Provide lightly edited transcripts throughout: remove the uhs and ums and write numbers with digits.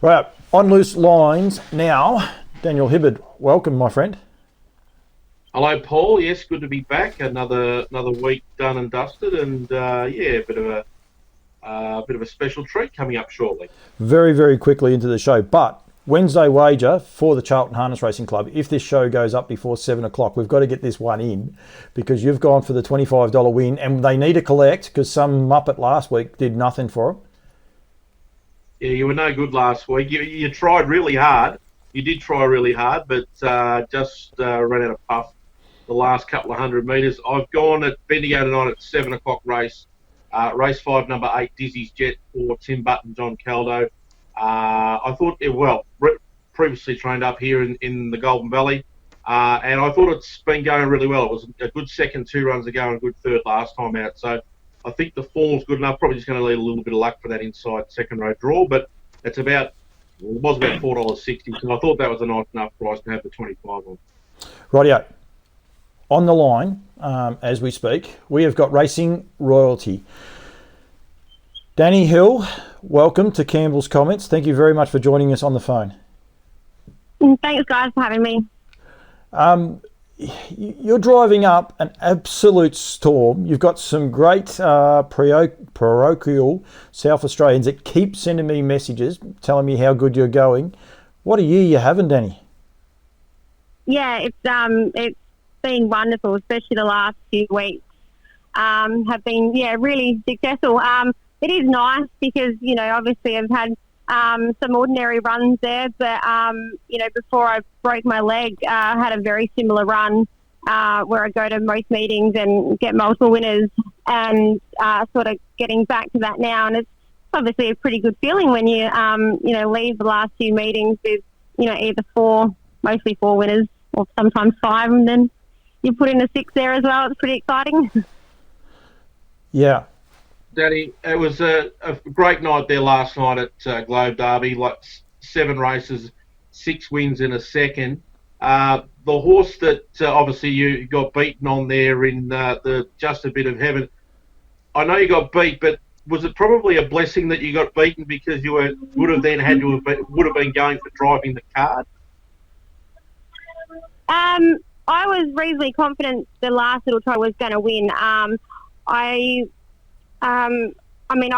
Right, on loose lines now. Daniel Hibberd, welcome, my friend. Hello, Paul. Yes, good to be back. Another week done and dusted, and a bit of a special treat coming up shortly. Very, very quickly into the show, but Wednesday wager for the Charlton Harness Racing Club. If this show goes up before 7 o'clock, we've got to get this one in because you've gone for the $25 win, and they need to collect because some muppet last week did nothing for them. Yeah, you were no good last week. You tried really hard. You did try really hard, but just ran out of puff the last couple of 100 metres. I've gone at Bendigo tonight at 7 o'clock race. Race 5, number 8, Dizzy's Jet for Tim Button, John Caldo. I thought, previously trained up here in the Golden Valley, and I thought it's been going really well. It was a good second 2 runs ago and a good third last time out. So I think the form's good enough. Probably just going to need a little bit of luck for that inside second row draw, but it was about $4.60, so I thought that was a nice enough price to have the 25 on. Rightio. On the line, as we speak, we have got Racing Royalty. Dani Hill, welcome to Campbell's Comments. Thank you very much for joining us on the phone. Thanks, guys, for having me. You're driving up an absolute storm. You've got some great parochial South Australians that keep sending me messages telling me how good you're going. What a year you having, Dani? Yeah, it's been wonderful, especially the last few weeks. Have been really successful. It is nice because obviously I've had some ordinary runs there, but before I broke my leg, I had a very similar run where I go to most meetings and get multiple winners, and sort of getting back to that now. And it's obviously a pretty good feeling when you leave the last few meetings with either mostly 4 winners, or sometimes 5, and then you put in a 6 there as well. It's pretty exciting. Yeah. Daddy, it was a great night there last night at Globe Derby, like 7 races, 6 wins in a second. The horse that obviously you got beaten on there in the Just a Bit of Heaven, I know you got beat, but was it probably a blessing that you got beaten because you would have been going for driving the card? I was reasonably confident the last little try was going to win. I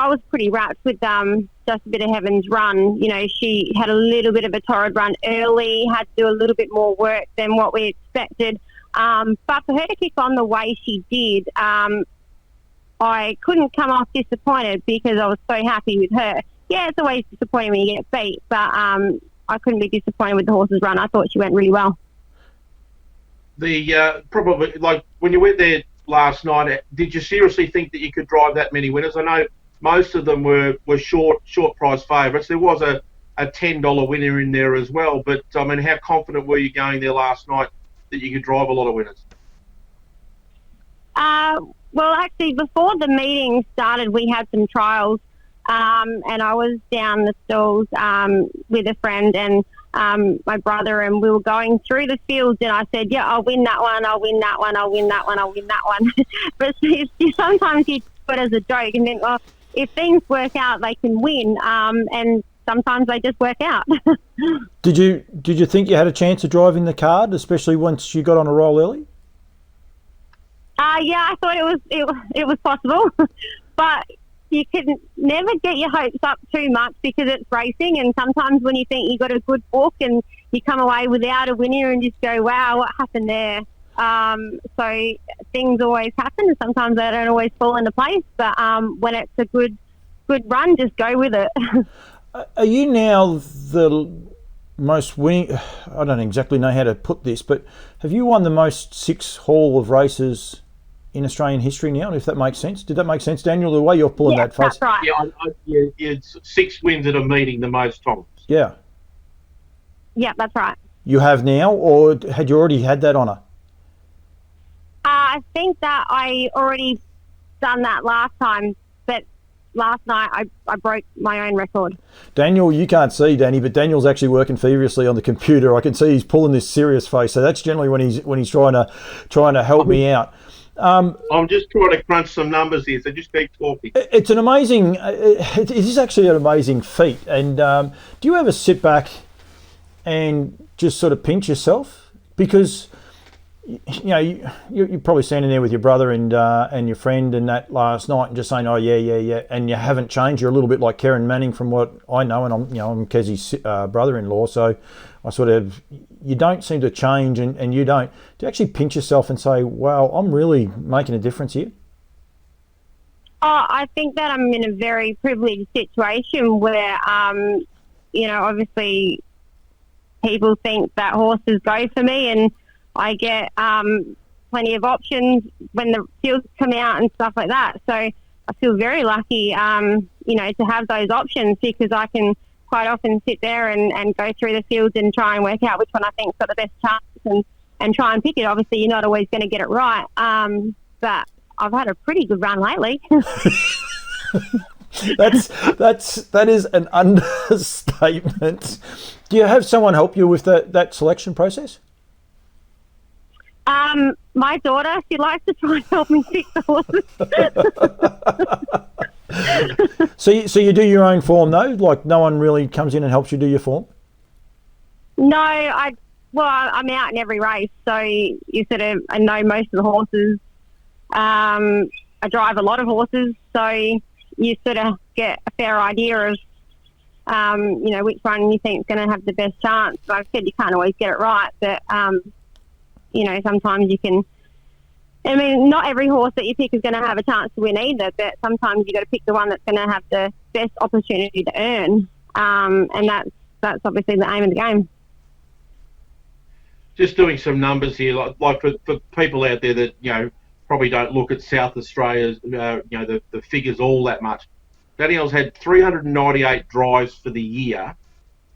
was pretty wrapped with Just a Bit of Heaven's run. She had a little bit of a torrid run early, had to do a little bit more work than what we expected. But for her to kick on the way she did, I couldn't come off disappointed because I was so happy with her. Yeah, it's always disappointing when you get beat, but I couldn't be disappointed with the horse's run. I thought she went really well. Probably, like, when you went there last night, did you seriously think that you could drive that many winners? I know most of them were short price favourites. There was a $10 winner in there as well, but I mean, how confident were you going there last night that you could drive a lot of winners? Well, actually, before the meeting started, we had some trials, and I was down the stalls with a friend and my brother, and we were going through the fields, and I said, yeah, I'll win that one, I'll win that one, I'll win that one, I'll win that one. But sometimes you do it as a joke and think, well, if things work out, they can win, and sometimes they just work out. Did you think you had a chance of driving the card, especially once you got on a roll early? Yeah, I thought it was possible, but you can never get your hopes up too much because it's racing, and sometimes when you think you got a good book and you come away without a winner and just go, wow, what happened there? So things always happen, and sometimes they don't always fall into place, but when it's a good run, just go with it. Are you now the most winning? I don't exactly know how to put this, but have you won the most 6 haul of races in Australian history now, if that makes sense? Did that make sense, Daniel, the way you're pulling that face? That's right. Yeah, it's 6 wins at a meeting the most times. Yeah. Yeah, that's right. You have now, or had you already had that honour? I think that I already done that last time, but last night I broke my own record. Daniel, you can't see Dani, but Daniel's actually working feverishly on the computer. I can see he's pulling this serious face, so that's generally when he's trying to help me out. I'm just trying to crunch some numbers here, so just keep talking. It's an amazing. It is actually an amazing feat. And do you ever sit back and just sort of pinch yourself? Because you're probably standing there with your brother and your friend and that last night and just saying, oh yeah, and you haven't changed. You're a little bit like Karen Manning from what I know, and I'm Kezzy's brother-in-law, so I sort of, you don't seem to change, and you don't. Do you actually pinch yourself and say, wow, I'm really making a difference here? Oh, I think that I'm in a very privileged situation where, obviously people think that horses go for me, and I get plenty of options when the fields come out and stuff like that. So I feel very lucky, to have those options, because I can quite often sit there and go through the fields and try and work out which one I think's got the best chance and try and pick it. Obviously, you're not always going to get it right, but I've had a pretty good run lately. That is an understatement. Do you have someone help you with that selection process? My daughter, she likes to try and help me pick the horses. So you do your own form though? Like no one really comes in and helps you do your form? No, I'm out in every race, so I know most of the horses. I drive a lot of horses, so you sort of get a fair idea of, which one you think is going to have the best chance. Like I said, you can't always get it right, but sometimes you can. I mean, not every horse that you pick is going to have a chance to win either, but sometimes you got to pick the one that's going to have the best opportunity to earn, and that's obviously the aim of the game. Just doing some numbers here, like for people out there that probably don't look at South Australia's the figures all that much. Danielle's had 398 drives for the year,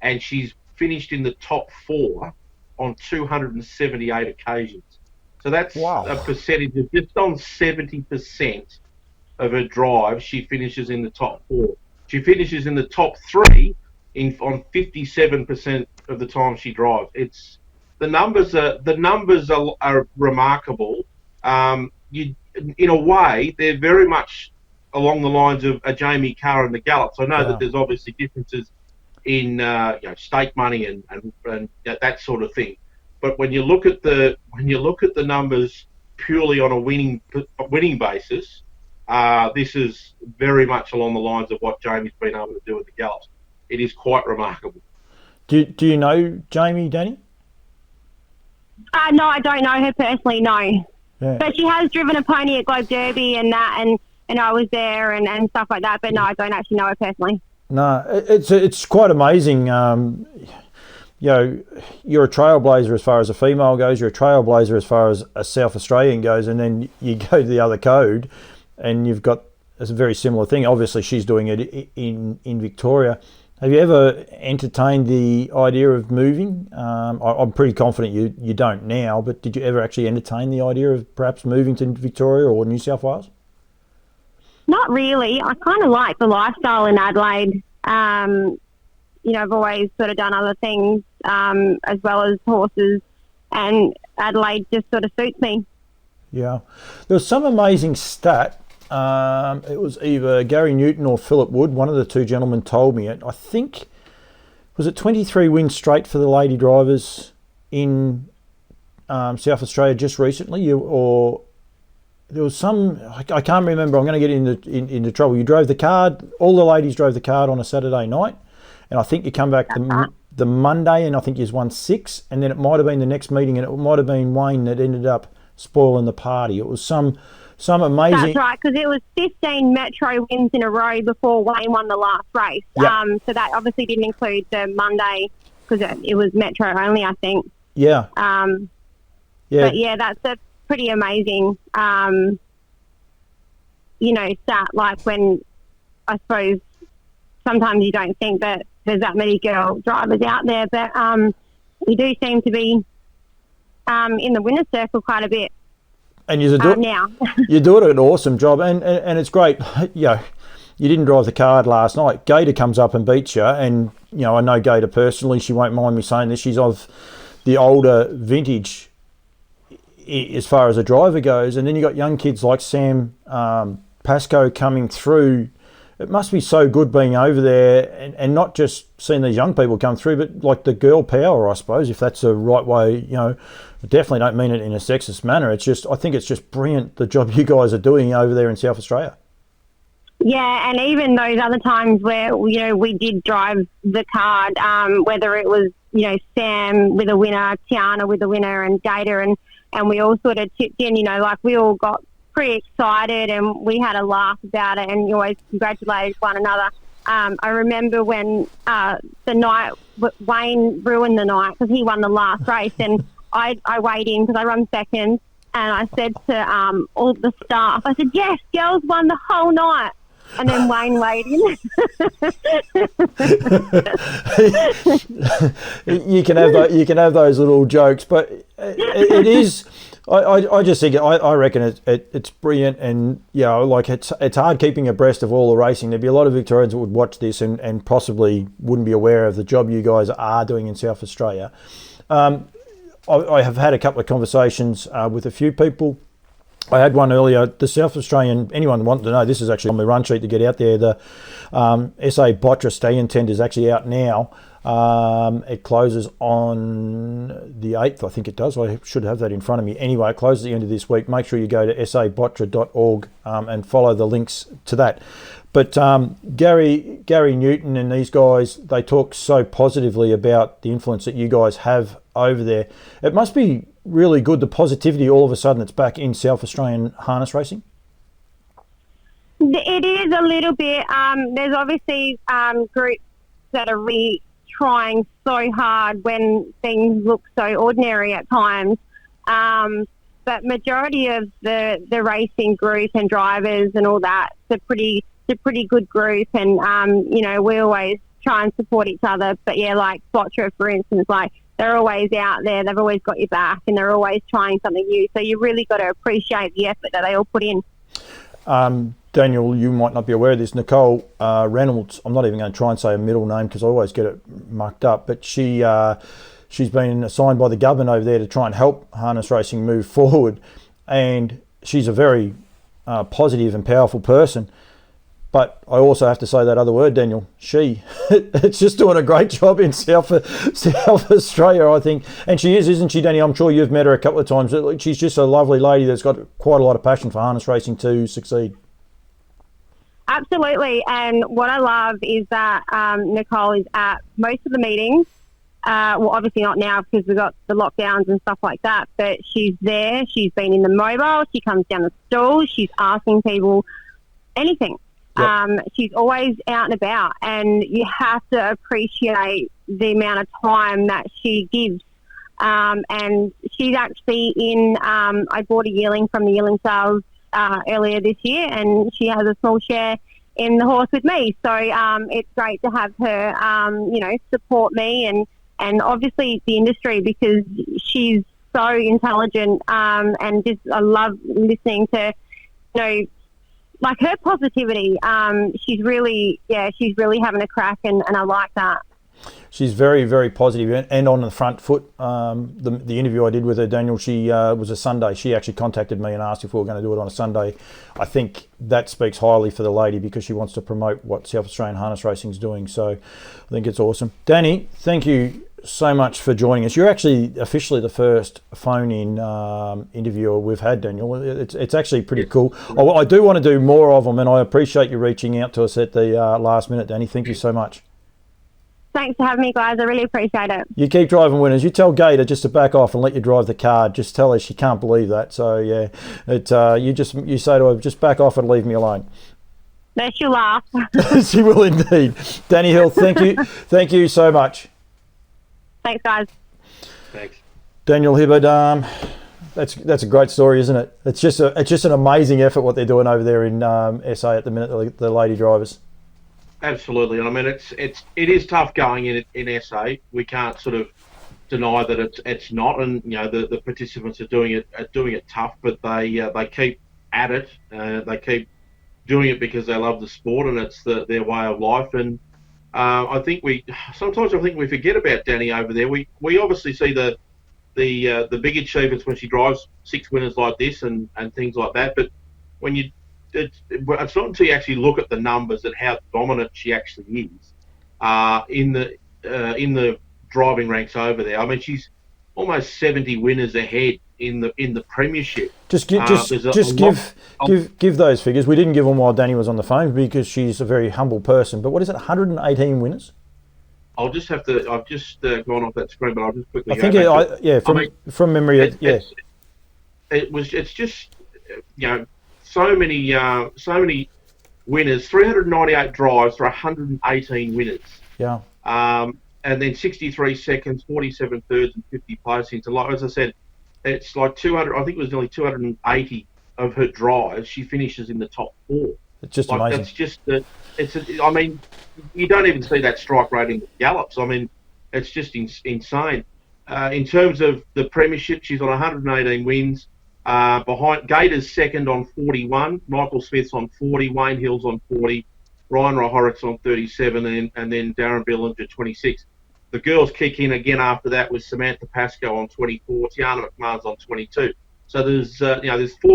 and she's finished in the top 4 on 278 occasions. So that's a percentage of just on 70% of her drive. She finishes in the top 4. She finishes in the top 3 on 57% of the time she drives. It's the numbers are remarkable. In a way, they're very much along the lines of a Jamie Carr and the Gallops. I know that there's obviously differences in stake money and that sort of thing. But when you look at the numbers purely on a winning basis, this is very much along the lines of what Jamie's been able to do with the Gallops. It is quite remarkable. Do you know Jamie, Dani? No, I don't know her personally. No, yeah. But she has driven a pony at Globe Derby and that, and I was there and stuff like that. But no, I don't actually know her personally. No, it's quite amazing. You're a trailblazer as far as a female goes. You're a trailblazer as far as a South Australian goes, and then you go to the other code, and you've got a very similar thing. Obviously, she's doing it in Victoria. Have you ever entertained the idea of moving? I'm pretty confident you don't now, but did you ever actually entertain the idea of perhaps moving to Victoria or New South Wales? Not really. I kind of like the lifestyle in Adelaide. I've always sort of done other things as well as horses, and Adelaide just sort of suits me. Yeah. There's some amazing stat. It was either Gary Newton or Philip Wood. One of the two gentlemen told me it. I think, was it 23 wins straight for the lady drivers in South Australia just recently? Or there was some, I can't remember. I'm going to get into trouble. You drove the card. All the ladies drove the card on a Saturday night. And I think you come back the Monday, and I think you've won 6. And then it might have been the next meeting, and it might have been Wayne that ended up spoiling the party. It was some amazing. That's right, because it was 15 Metro wins in a row before Wayne won the last race. Yep. So that obviously didn't include the Monday because it was Metro only, I think. Yeah. But yeah, that's a pretty amazing, stat. Like when I suppose sometimes you don't think that there's that many girl drivers out there, but we do seem to be in the winner's circle quite a bit. And you're doing an awesome job, and it's great. You didn't drive the card last night. Gator comes up and beats you, and I know Gator personally. She won't mind me saying this. She's of the older vintage. as far as a driver goes. And then you got young kids like Sam Pascoe coming through. It must be so good being over there and not just seeing these young people come through, but like the girl power, I suppose, if that's the right way. You know, I definitely don't mean it in a sexist manner. It's just, I think it's just brilliant the job you guys are doing over there in South Australia. Yeah, and even those other times where, you know, we did drive the card, whether it was, you know, Sam with a winner, Tiana with a winner, and Data, and we all sort of tipped in, you know, like we all got pretty excited and we had a laugh about it and you always congratulated one another. I remember when the night, Wayne ruined the night because he won the last race, and I weighed in because I run second, and I said to all the staff, I said, yes, girls won the whole night. And then Wayne weighed in. You can have those little jokes, but it is. I just think I reckon it's brilliant, and you know, like it's hard keeping abreast of all the racing. There'd be a lot of Victorians that would watch this and possibly wouldn't be aware of the job you guys are doing in South Australia. I have had a couple of conversations with a few people. I had one earlier. The South Australian, anyone wanting to know, this is actually on my run sheet to get out there. The SA Botra Stallion Tender is actually out now. It closes on the 8th, I think it does. I should have that in front of me. Anyway, it closes at the end of this week. Make sure you go to sabotra.org and follow the links to that. But Gary Newton and these guys, they talk so positively about the influence that you guys have over there. It must be really good, the positivity all of a sudden it's back in South Australian harness racing. It is a little bit. There's obviously groups that are really trying so hard when things look so ordinary at times. But majority of the racing group and drivers and all that, it's a pretty good group, and you know, we always try and support each other. But yeah, like Botra, for instance, like they're always out there, they've always got your back, and they're always trying something new. So you really got to appreciate the effort that they all put in. Daniel, you might not be aware of this. Nicole Reynolds, I'm not even going to try and say a middle name because I always get it mucked up, but she's been assigned by the government over there to try and help harness racing move forward, and she's a very positive and powerful person. But I also have to say that other word, Daniel. It's just doing a great job in South Australia, I think. And she is, isn't she, Danny? I'm sure you've met her a couple of times. She's just a lovely lady that's got quite a lot of passion for harness racing to succeed. Absolutely. And what I love is that Nicole is at most of the meetings. Well, obviously not now because we've got the lockdowns and stuff like that. But she's there. She's been in the mobile. She comes down the stalls. She's asking people anything. Yep. She's always out and about, and you have to appreciate the amount of time that she gives. And she's actually in, I bought a yearling from the yearling sales earlier this year, and she has a small share in the horse with me. So it's great to have her, you know, support me and obviously the industry, because she's so intelligent, and just I love listening to, you know, like her positivity. She's really having a crack, and I like that. She's very, very positive and on the front foot. The interview I did with her, Daniel, she was a Sunday. She actually contacted me and asked if we were going to do it on a Sunday. I think that speaks highly for the lady because she wants to promote what South Australian harness racing is doing. So I think it's awesome. Dani, thank you so much for joining us. You're actually officially the first phone-in interviewer we've had, Daniel. It's actually pretty cool. I do want to do more of them, and I appreciate you reaching out to us at the last minute, Dani. Thank you so much. Thanks for having me, guys. I really appreciate it. You keep driving winners. You tell Gator just to back off and let you drive the car. Just tell her she can't believe that. So yeah, you say to her, just back off and leave me alone. There she'll laugh. She will indeed. Dani Hill, thank you so much. Thanks, guys. Thanks. Daniel Hibberd, that's a great story, isn't it? It's just an amazing effort what they're doing over there in SA at the minute, the lady drivers. Absolutely, and I mean it is tough going in SA. We can't sort of deny that it's not, and you know the participants are doing it tough, but they keep at it. They keep doing it because they love the sport and it's their way of life. And I think we forget about Dani over there. We obviously see the the big achievements when she drives 6 winners like this and things like that. But when it's not until you actually look at the numbers and how dominant she actually is in the driving ranks over there. I mean, she's almost 70 winners ahead in the premiership. Give those figures. We didn't give them while Dani was on the phone because she's a very humble person. But what is it? 118 winners. I've just gone off that screen, but I'll just quickly. From memory, It's just so many winners. 398 drives for 118 winners. Yeah. And then 63 seconds, 47 thirds, and 50 placings. And like as I said, it's like 200. I think it was nearly 280 of her drives. She finishes in the top 4. It's just amazing. That's just I mean, you don't even see that strike rate in the gallops. I mean, it's just insane. In terms of the premiership, she's on 118 wins. Behind Gator's second on 41. Michael Smith's on 40. Wayne Hill's on 40. Ryan Rohoric's on 37, and then Darren Billinger 26. The girls kick in again after that with Samantha Pascoe on 24. Tiana McMahon's on 22. So there's 4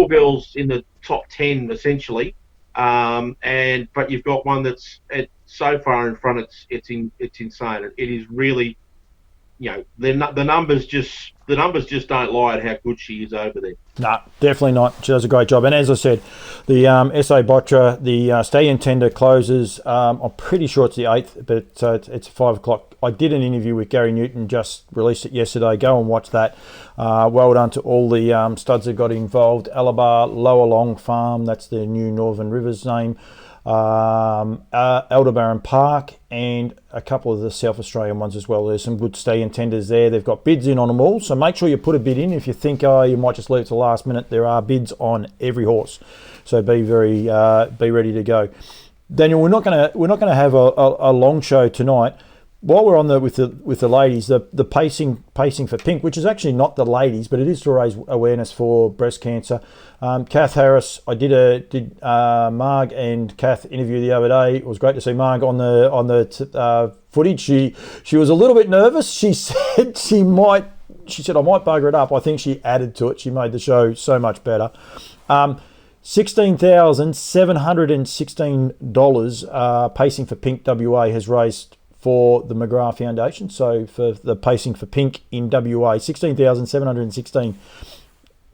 girls in the top 10 essentially, but you've got one that's so far in front. It's insane. It is really, the numbers just don't lie at how good she is over there. No, definitely not. She does a great job. And as I said, the SA Bottra, the Stallion Tender closes. I'm pretty sure it's the 8th, but it's 5 o'clock. I did an interview with Gary Newton, just released it yesterday. Go and watch that. Well done to all the studs that got involved. Alabar Lower Long Farm, that's the new Northern Rivers name. Aldebaran Park, and a couple of the South Australian ones as well. There's some good Stallion Tenders there. They've got bids in on them all, so make sure you put a bid in. If you think you might just leave it to the last minute, there are bids on every horse, so be ready to go. Daniel, we're not gonna have a long show tonight. While we're on with the ladies, the pacing for pink, which is actually not the ladies, but it is to raise awareness for breast cancer. Kath Harris, I did Marg and Kath interview the other day. It was great to see Marg on the footage. She was a little bit nervous. She said I might bugger it up. I think she added to it. She made the show so much better. $16,716 pacing for Pink WA has raised for the McGrath Foundation. So for the pacing for Pink in WA, 16,716.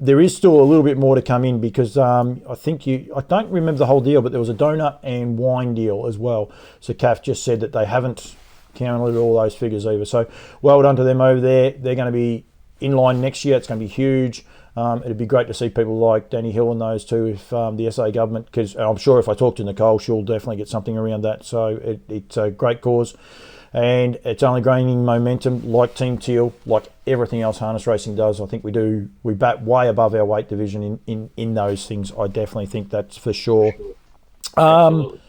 There is still a little bit more to come in because I don't remember the whole deal, but there was a donut and wine deal as well. So CAF just said that they haven't counted all those figures either. So well done to them over there. They're going to be in line next year. It's going to be huge. It'd be great to see people like Dani Hill and those two if the SA government, because I'm sure if I talk to Nicole, she'll definitely get something around that. So it's a great cause, and it's only gaining momentum like Team Teal, like everything else harness racing does. I think we bat way above our weight division in those things. I definitely think that's for sure. Harness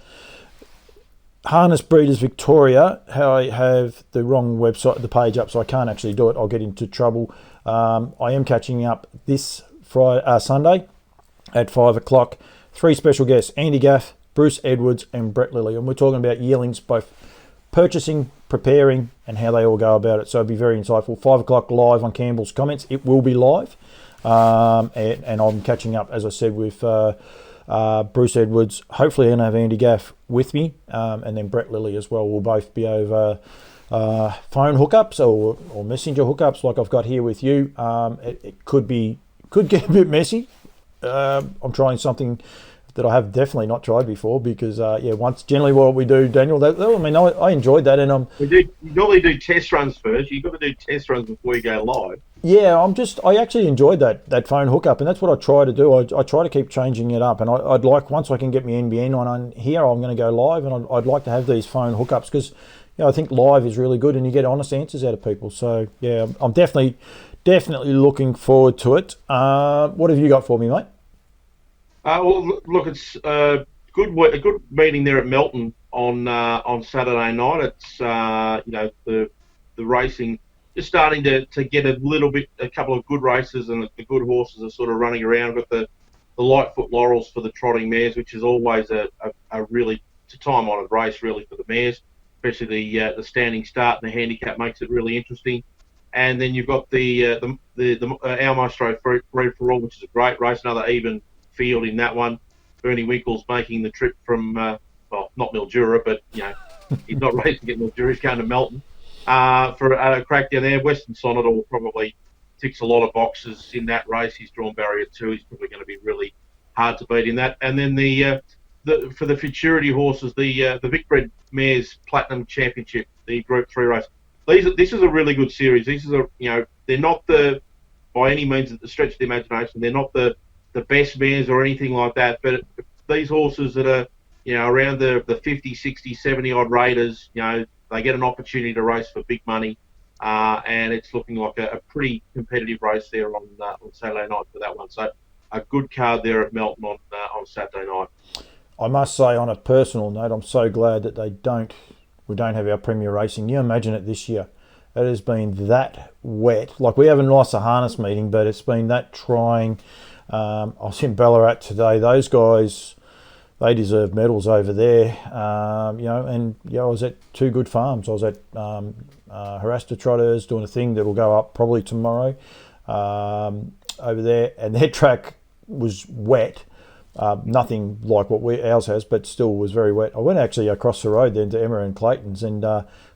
Breeders Victoria, I have the wrong the page up, so I can't actually do it. I'll get into trouble. I am catching up this Sunday at 5 o'clock. 3 special guests, Andy Gaff, Bruce Edwards and Brett Lilly. And we're talking about yearlings, both purchasing, preparing and how they all go about it. So it'll be very insightful. 5 o'clock live on Campbell's Comments. It will be live. And I'm catching up, as I said, with Bruce Edwards. Hopefully I'm going to have Andy Gaff with me. And then Brett Lilly as well. We'll both be over phone hookups or messenger hookups like I've got here with you. It could get a bit messy. I'm trying something that I have definitely not tried before because generally what we do, Daniel, I enjoyed that, and you normally do test runs first. You've got to do test runs before you go live. Yeah, I actually enjoyed that phone hookup, and that's what I try to do. I try to keep changing it up, and I'd like, once I can get my NBN on here, I'm going to go live, and I'd like to have these phone hookups because I think live is really good and you get honest answers out of people. So yeah, I'm definitely looking forward to it. What have you got for me, mate? Well, look, it's a good meeting there at Melton on Saturday night. It's the racing just starting to get a couple of good races, and the good horses are sort of running around. With the Lightfoot Laurels for the trotting mares, which is always a really time-honoured race really for the mares. Especially the standing start and the handicap makes it really interesting. And then you've got the Our Maestro Red for All, which is a great race, another even field in that one. Bernie Winkle's making the trip from, well, not Mildura, but, he's not racing at Mildura, he's going to Melton for a crack down there. Western Sonnet will probably ticks a lot of boxes in that race. He's drawn barrier 2. He's probably going to be really hard to beat in that. And then for the futurity horses, the Vicbred Mares Platinum Championship, the Group 3 race. This is a really good series. These are, they're not by any means at the stretch of the imagination. They're not the best mares or anything like that. But these horses that are, around the 50, 60, 70 odd raters, they get an opportunity to race for big money. And it's looking like a pretty competitive race there on Saturday night for that one. So a good card there at Melton on Saturday night. I must say, on a personal note, I'm so glad that we don't have our Premier Racing. You imagine it this year. It has been that wet. Like, we haven't lost a harness meeting, but it's been that trying. I was in Ballarat today. Those guys, they deserve medals over there. I was at two good farms. I was at Harasta Trotters doing a thing that will go up probably tomorrow over there, and their track was wet. Nothing like what ours has, but still was very wet. I went actually across the road then to Emma and Clayton's, and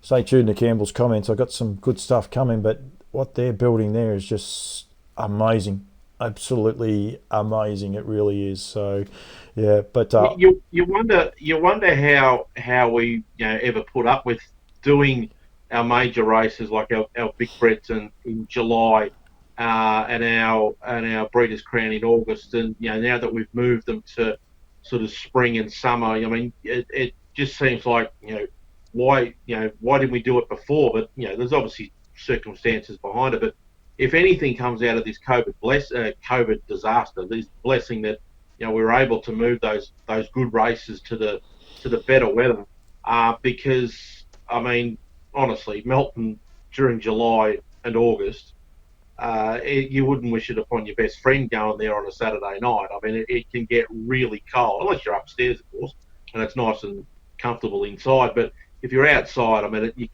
stay tuned to Campbell's comments. I got some good stuff coming, but what they're building there is just amazing, absolutely amazing. It really is. So, yeah. But you wonder how we ever put up with doing our major races like our Big Breds in July. And our Breeders' Crown in August, and now that we've moved them to sort of spring and summer, I mean, it just seems like why didn't we do it before? But there's obviously circumstances behind it. But if anything comes out of this COVID disaster, this blessing that we were able to move those good races to the better weather, because I mean, honestly, Melton during July and August. You wouldn't wish it upon your best friend going there on a Saturday night. I mean, it can get really cold, unless you're upstairs, of course, and it's nice and comfortable inside. But if you're outside, I mean, you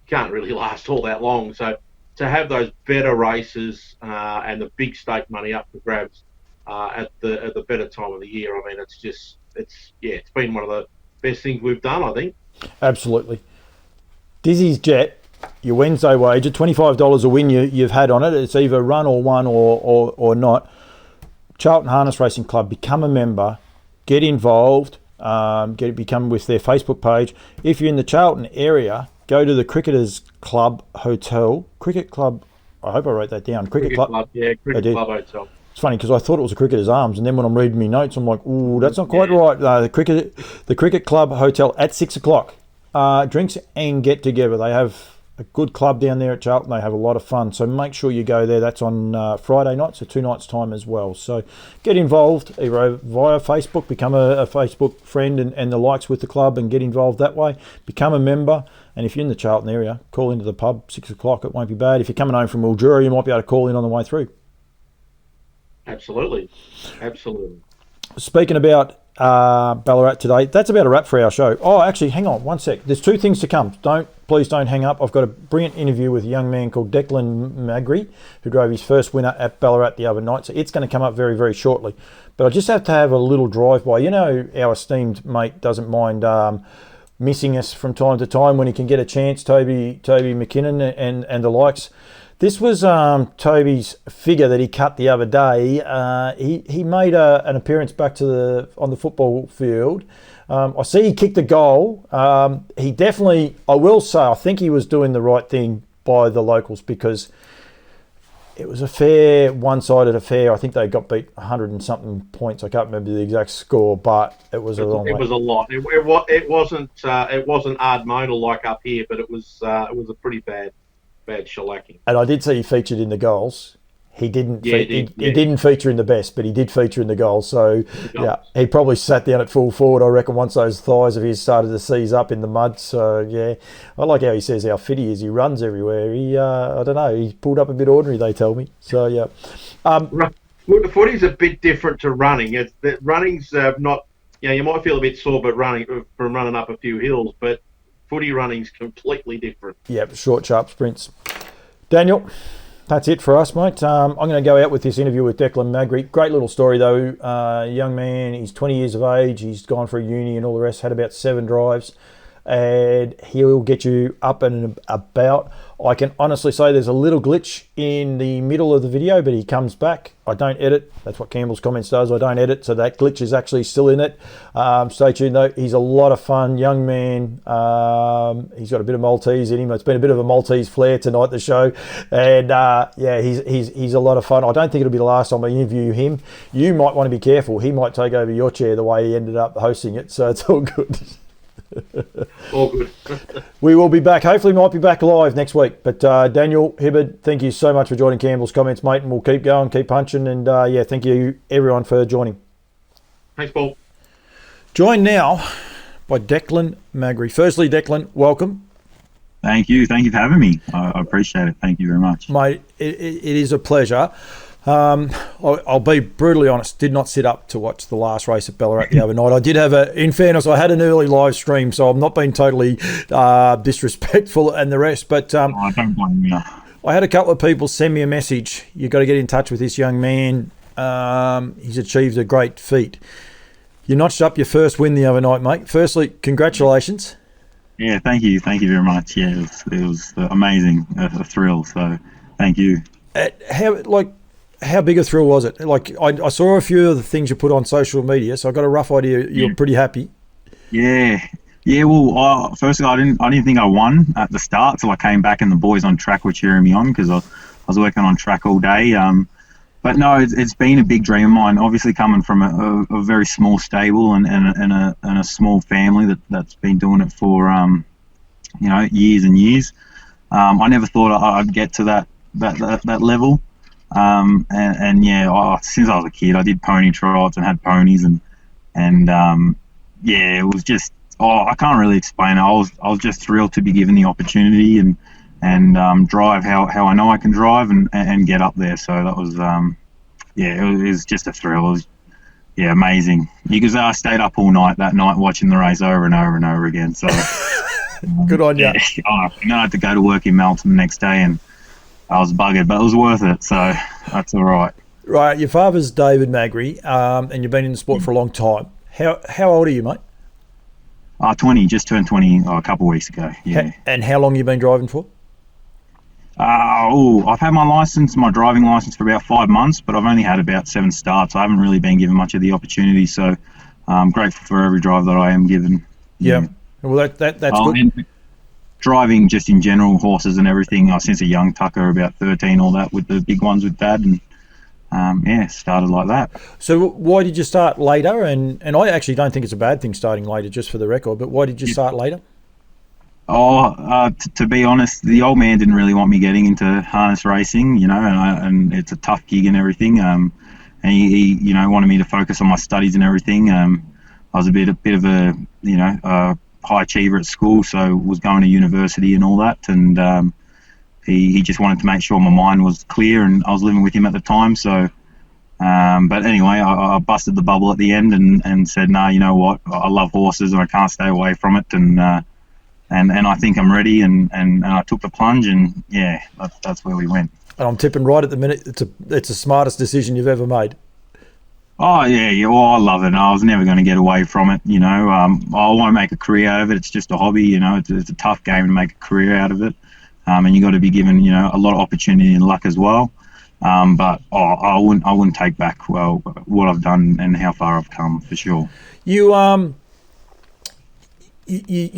can't really last all that long. So to have those better races and the big stake money up for grabs at the better time of the year, I mean, it's been one of the best things we've done, I think. Absolutely. Dizzy's Jet. Your Wednesday wager, $25 a win you've had on it. It's either run or won or not. Charlton Harness Racing Club, become a member, get involved, become with their Facebook page. If you're in the Charlton area, go to the Cricketers Club Hotel. Cricket Club, I hope I wrote that down. Cricket Club. Yeah, Cricket Club Hotel. It's funny because I thought it was the Cricketers Arms, and then when I'm reading my notes, I'm like, ooh, that's not quite right. The Cricket Club Hotel at 6 o'clock. Drinks and get together. They have a good club down there at Charlton. They have a lot of fun, so make sure you go there. That's on Friday night, so 2 nights time as well. So get involved either via Facebook, become a Facebook friend and the likes with the club, and get involved that way. Become a member, and if you're in the Charlton area, call into the pub 6 o'clock. It won't be bad. If you're coming home from Mildura, you might be able to call in on the way through. Absolutely. Speaking about Ballarat today, that's about a wrap for our show. Oh, actually, hang on one sec. There's 2 things to come. Please don't hang up. I've got a brilliant interview with a young man called Declan Magri, who drove his first winner at Ballarat the other night. So it's going to come up very, very shortly. But I just have to have a little drive-by. Our esteemed mate doesn't mind missing us from time to time when he can get a chance, Toby McKinnon and the likes. This was Toby's figure that he cut the other day. He made an appearance back on the football field. I see he kicked a goal. He definitely, I will say, I think he was doing the right thing by the locals, because it was a fair, one-sided affair. I think they got beat 100 and something points. I can't remember the exact score, but it was a long way. It was a lot. It wasn't Ardmona like up here, but it was a pretty bad shellacking. And I did see he featured in the goals. He didn't feature in the best, but he did feature in the goals. So he probably sat down at full forward, I reckon, once those thighs of his started to seize up in the mud. So yeah, I like how he says how fit he is. He runs everywhere. I don't know, he's pulled up a bit ordinary, they tell me. So yeah. Footy's a bit different to running. Running's not, you might feel a bit sore but from running up a few hills, but footy running's completely different. Yep, short, sharp sprints. Daniel, That's it for us, mate. I'm going to go out with this interview with Declan Magri. Great little story, though. Young man, he's 20 years of age. He's gone for a uni and all the rest. Had about 7 drives. And he'll get you up and about. I can honestly say there's a little glitch in the middle of the video, but he comes back. I don't edit. That's what Campbell's Comments does. I don't edit, so that glitch is actually still in it. Stay tuned, though. He's a lot of fun, young man. He's got a bit of Maltese in him. It's been a bit of a Maltese flair tonight, the show. And, he's a lot of fun. I don't think it'll be the last time I interview him. You might want to be careful. He might take over your chair the way he ended up hosting it, so it's all good. All good. We will be back. Hopefully, might be back live next week. But Daniel Hibberd, thank you so much for joining Campbell's Comments, mate. And we'll keep going, keep punching. And thank you everyone for joining. Thanks, Paul. Joined now by Declan Magri. Firstly, Declan, welcome. Thank you. Thank you for having me. I appreciate it. Thank you very much. Mate, it is a pleasure. I'll be brutally honest, did not sit up to watch the last race at Ballarat the other night. I did have in fairness, I had an early live stream, so I'm not being totally disrespectful and the rest, but I don't blame you. I had a couple of people send me a message. You've got to get in touch with this young man. He's achieved a great feat. You notched up your first win the other night, mate. Firstly, congratulations. Yeah, thank you. Thank you very much. Yeah, it was amazing, a thrill, so thank you. How big a thrill was it? Like, I saw a few of the things you put on social media, so I got a rough idea you're pretty happy. Yeah. Well, firstly, I didn't think I won at the start till I came back and the boys on track were cheering me on because I was working on track all day. But no, it's been a big dream of mine. Obviously, coming from a very small stable and a small family that's been doing it for years and years. I never thought I'd get to that level. Since I was a kid, I did pony trials and had ponies, and it was just I can't really explain it. I was just thrilled to be given the opportunity and drive how I know I can drive and get up there. So that was it was just a thrill. It was amazing because I stayed up all night that night watching the race over and over and over again. So good on you. I had to go to work in Melton the next day and I was buggered, but it was worth it, so that's all right. Right, your father's David Magri, and you've been in the sport for a long time. How old are you, mate? 20, just turned 20 a couple of weeks ago, yeah. And how long have you been driving for? I've had my driving licence for about 5 months, but I've only had about 7 starts. I haven't really been given much of the opportunity, so I'm grateful for every drive that I am given. Yeah. Well, that's good. Driving just in general, horses and everything, since a young tucker, about 13, all that with the big ones with Dad, and started like that. So why did you start later? And I actually don't think it's a bad thing starting later, just for the record, but why did you start later? To be honest, the old man didn't really want me getting into harness racing, and it's a tough gig and everything, and he wanted me to focus on my studies and everything. I was a bit of a, high achiever at school, so was going to university and all that, and he just wanted to make sure my mind was clear, and I was living with him at the time, so but anyway, I busted the bubble at the end and said, no, you know what, I love horses and I can't stay away from it, and I think I'm ready, and I took the plunge, and that's where we went. And I'm tipping right at the minute it's the smartest decision you've ever made. Oh, yeah. Well, I love it. I was never going to get away from it, I want to make a career out of it. It's just a hobby, It's a tough game to make a career out of it. And you got to be given, a lot of opportunity and luck as well. But I wouldn't take back, what I've done and how far I've come, for sure. You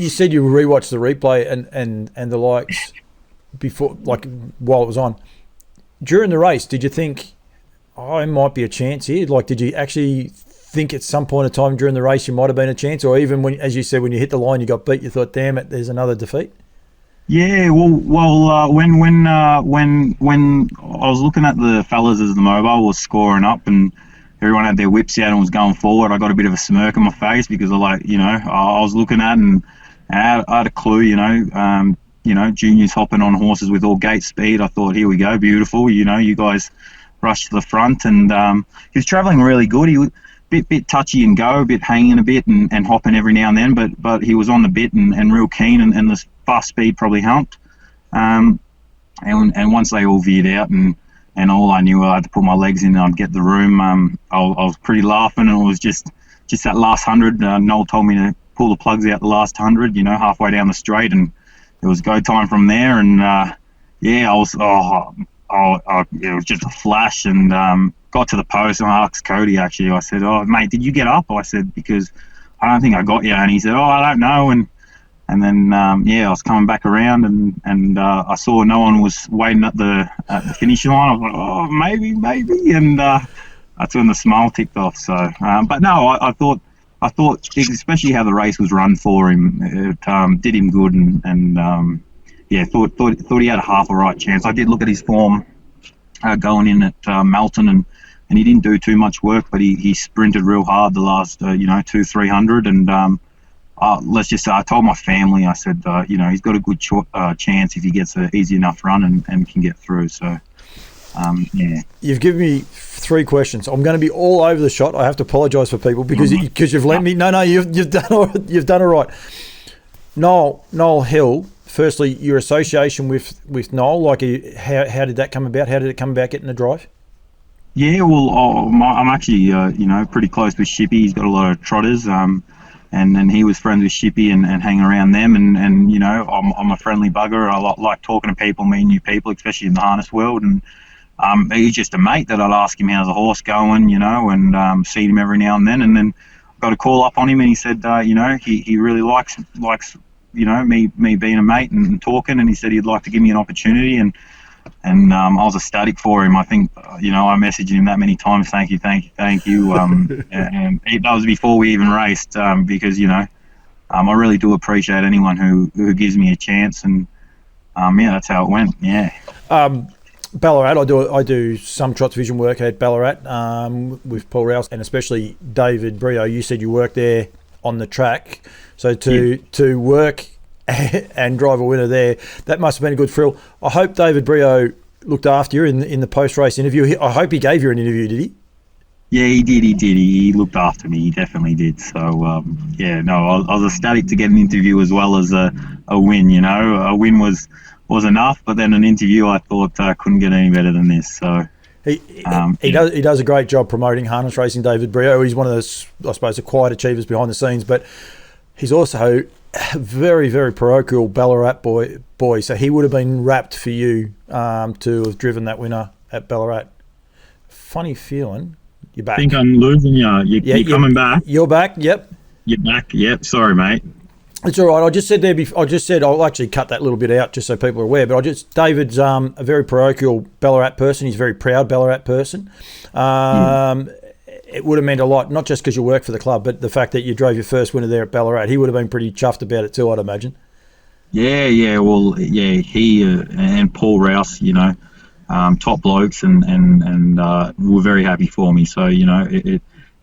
said you rewatched the replay and the likes before, like, while it was on. During the race, did you think, it might be a chance here? Like, did you actually think at some point in time during the race you might have been a chance, or even when, as you said, when you hit the line you got beat, you thought, damn it, there's another defeat? Yeah, when I was looking at the fellas as the mobile was scoring up and everyone had their whips out and was going forward, I got a bit of a smirk on my face because I was looking at and I had a clue, juniors hopping on horses with all gate speed. I thought, here we go, beautiful, you guys rushed to the front, and he was travelling really good. He was a bit touchy and go, a bit hanging a bit and hopping every now and then, but he was on the bit and real keen, and the fast speed probably helped. and once they all veered out and all I knew I had to put my legs in and I'd get the room, I was pretty laughing, and it was just that last 100. Noel told me to pull the plugs out the last 100, halfway down the straight, and it was go time from there. And I was it was just a flash, and got to the post, and I asked Cody, actually, I said, "Oh mate, did you get up?" I said, "Because I don't think I got you." And he said, "Oh, I don't know." And then I was coming back around, and I saw no one was waiting at the finish line. I was like, "Oh, maybe," and that's when the smile ticked off. So, but no, I thought, especially how the race was run for him, it did him good, and thought he had a half a right chance. I did look at his form going in at Melton, and he didn't do too much work, but he sprinted real hard the last 200-300, and let's just say, I told my family, I said, he's got a good chance if he gets an easy enough run and can get through. So, You've given me 3 questions. I'm going to be all over the shot. I have to apologise for people because you've lent me. No, you've done all right. Noel Hill. Firstly, your association with Noel, like how did that come about? How did it come about getting a drive? Yeah, well, I'm actually pretty close with Shippy. He's got a lot of trotters. And he was friends with Shippy and hang around them, and I'm a friendly bugger. I like talking to people, meeting new people, especially in the harness world. And he's just a mate that I'd ask him how's the horse going, and see him every now and then. And then got a call up on him, and he said, he really likes me being a mate and talking, and he said he'd like to give me an opportunity. And I was ecstatic for him. I think, I messaged him that many times, thank you. And that was before we even raced, because, I really do appreciate anyone who gives me a chance. And, that's how it went, yeah. Ballarat, I do some Trots Vision work at Ballarat with Paul Rouse, and especially David Brio. You said you worked there on the track. So to work and drive a winner there, that must have been a good thrill. I hope David Brio looked after you in the post-race interview. I hope he gave you an interview, did he? Yeah, he did. He looked after me. He definitely did. So, I was ecstatic to get an interview as well as a win. A win was enough, but then an interview, I thought couldn't get any better than this. So he does a great job promoting harness racing, David Brio. He's one of those, I suppose, the quiet achievers behind the scenes, but he's also very, very parochial Ballarat boy. So he would have been rapt for you to have driven that winner at Ballarat. Funny feeling. You're back. I think I'm losing you. You're coming back. You're back. Yep. You're back. Yep. Sorry, mate. It's all right. I just said I'll actually cut that little bit out just so people are aware. But David's a very parochial Ballarat person. He's a very proud Ballarat person. It would have meant a lot, not just because you work for the club, but the fact that you drove your first winner there at Ballarat. He would have been pretty chuffed about it too, I'd imagine. Yeah. Well, yeah, he and Paul Rouse, top blokes, and were very happy for me. So,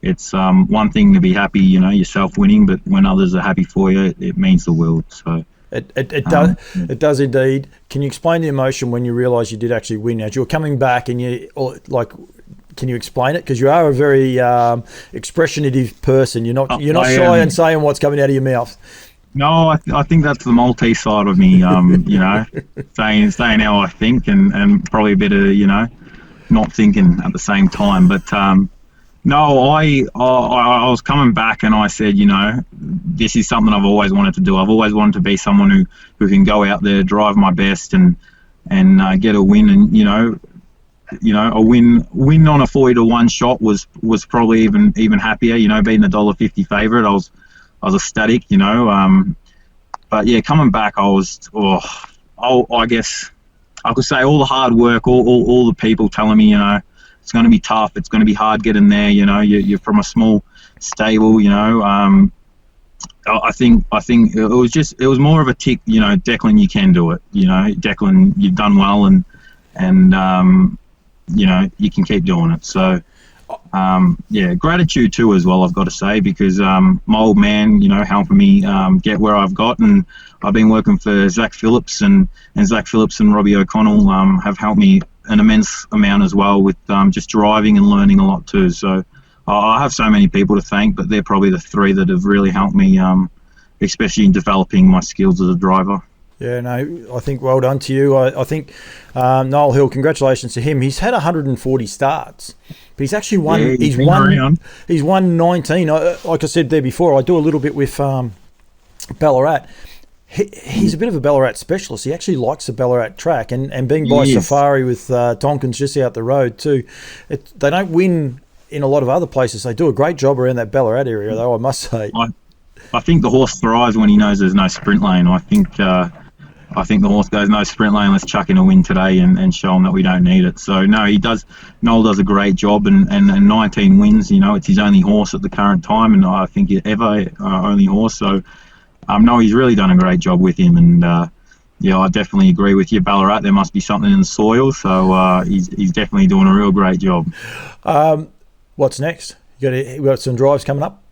it's one thing to be happy, yourself winning, but when others are happy for you, it means the world. So it does indeed. Can you explain the emotion when you realise you did actually win? As you were coming back, and can you explain it? Because you are a very expressionative person. You're not shy in saying what's coming out of your mouth. No, I think that's the Maltese side of me. Saying how I think, and probably a bit of not thinking at the same time. But no, I was coming back, and I said, this is something I've always wanted to do. I've always wanted to be someone who can go out there, drive my best, and get a win. And a win on a 40-1 shot was probably even happier. Being the $1.50 favourite, I was ecstatic. But yeah, coming back, I guess I could say all the hard work, all the people telling me, it's going to be tough, it's going to be hard getting there. You're from a small stable. I think it was more of a tick. Declan, you can do it. Declan, you've done well, and you can keep doing it. So, gratitude too as well, I've got to say, because my old man, helping me get where I've got, and I've been working for Zach Phillips, and Zach Phillips and Robbie O'Connell have helped me an immense amount as well with just driving and learning a lot too. So I have so many people to thank, but they're probably the 3 that have really helped me, especially in developing my skills as a driver. Yeah, no, I think well done to you. I think Noel Hill, congratulations to him. He's had 140 starts, but he's actually won. Yeah, he's won 19. Like I said there before, I do a little bit with Ballarat. He's a bit of a Ballarat specialist. He actually likes the Ballarat track, and being by Safari with Tonkins just out the road too. They don't win in a lot of other places. They do a great job around that Ballarat area, though, I must say. I think the horse thrives when he knows there's no sprint lane. I think the horse goes, no sprint lane, let's chuck in a win today and show him that we don't need it. So, no, Noel does a great job, and 19 wins, it's his only horse at the current time, and I think ever only horse. So, no, he's really done a great job with him, and I definitely agree with you. Ballarat, there must be something in the soil, so he's definitely doing a real great job. What's next? You got some drives coming up?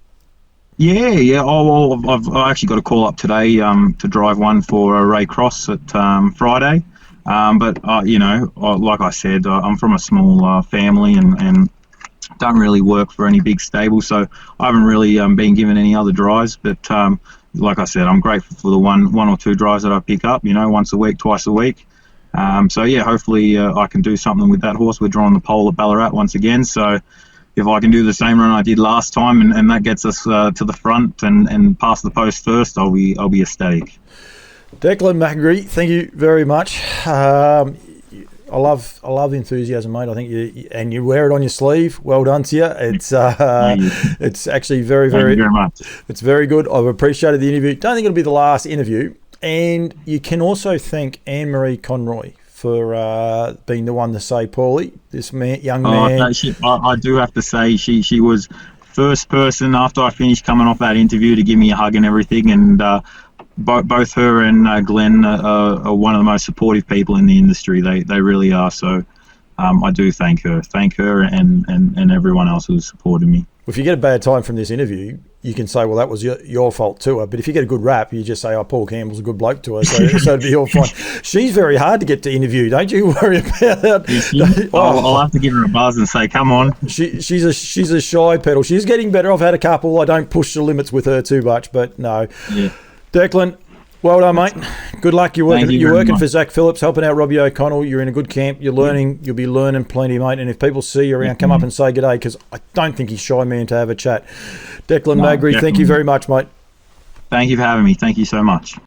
Yeah. Oh, well, I've actually got a call up today to drive one for Ray Cross at Friday. But like I said, I'm from a small family and don't really work for any big stable, so I haven't really been given any other drives. But like I said, I'm grateful for the one or two drives that I pick up, once a week, twice a week. So yeah, hopefully I can do something with that horse. We're drawing the pole at Ballarat once again, so if I can do the same run I did last time and that gets us to the front and past the post first, I'll be ecstatic. Declan Magri, thank you very much. I love enthusiasm, mate. I think you wear it on your sleeve. Well done to you. It's actually very, very, thank you very much. It's very good. I've appreciated the interview. Don't think it'll be the last interview. And you can also thank Anne-Marie Conroy for being the one to say, Paulie, this young man. I do have to say she was first person after I finished coming off that interview to give me a hug and everything, and both her and Glenn are one of the most supportive people in the industry. They really are. So I do thank her and everyone else who's supported me. If you get a bad time from this interview, you can say, well, that was your fault to her. But if you get a good rap, you just say, oh, Paul Campbell's a good bloke to her, so it'd be all fine. She's very hard to get to interview. Don't you worry about that. I'll have to give her a buzz and say, come on. She's a shy pedal. She's getting better. I've had a couple. I don't push the limits with her too much, but no. Yeah. Declan, well done, mate. Good luck. You're working for Zach Phillips, helping out Robbie O'Connell. You're in a good camp. You're learning. You'll be learning plenty, mate. And if people see you around, come up and say g'day, because I don't think he's shy man to have a chat. Declan Magri, thank you very much, mate. Thank you for having me. Thank you so much.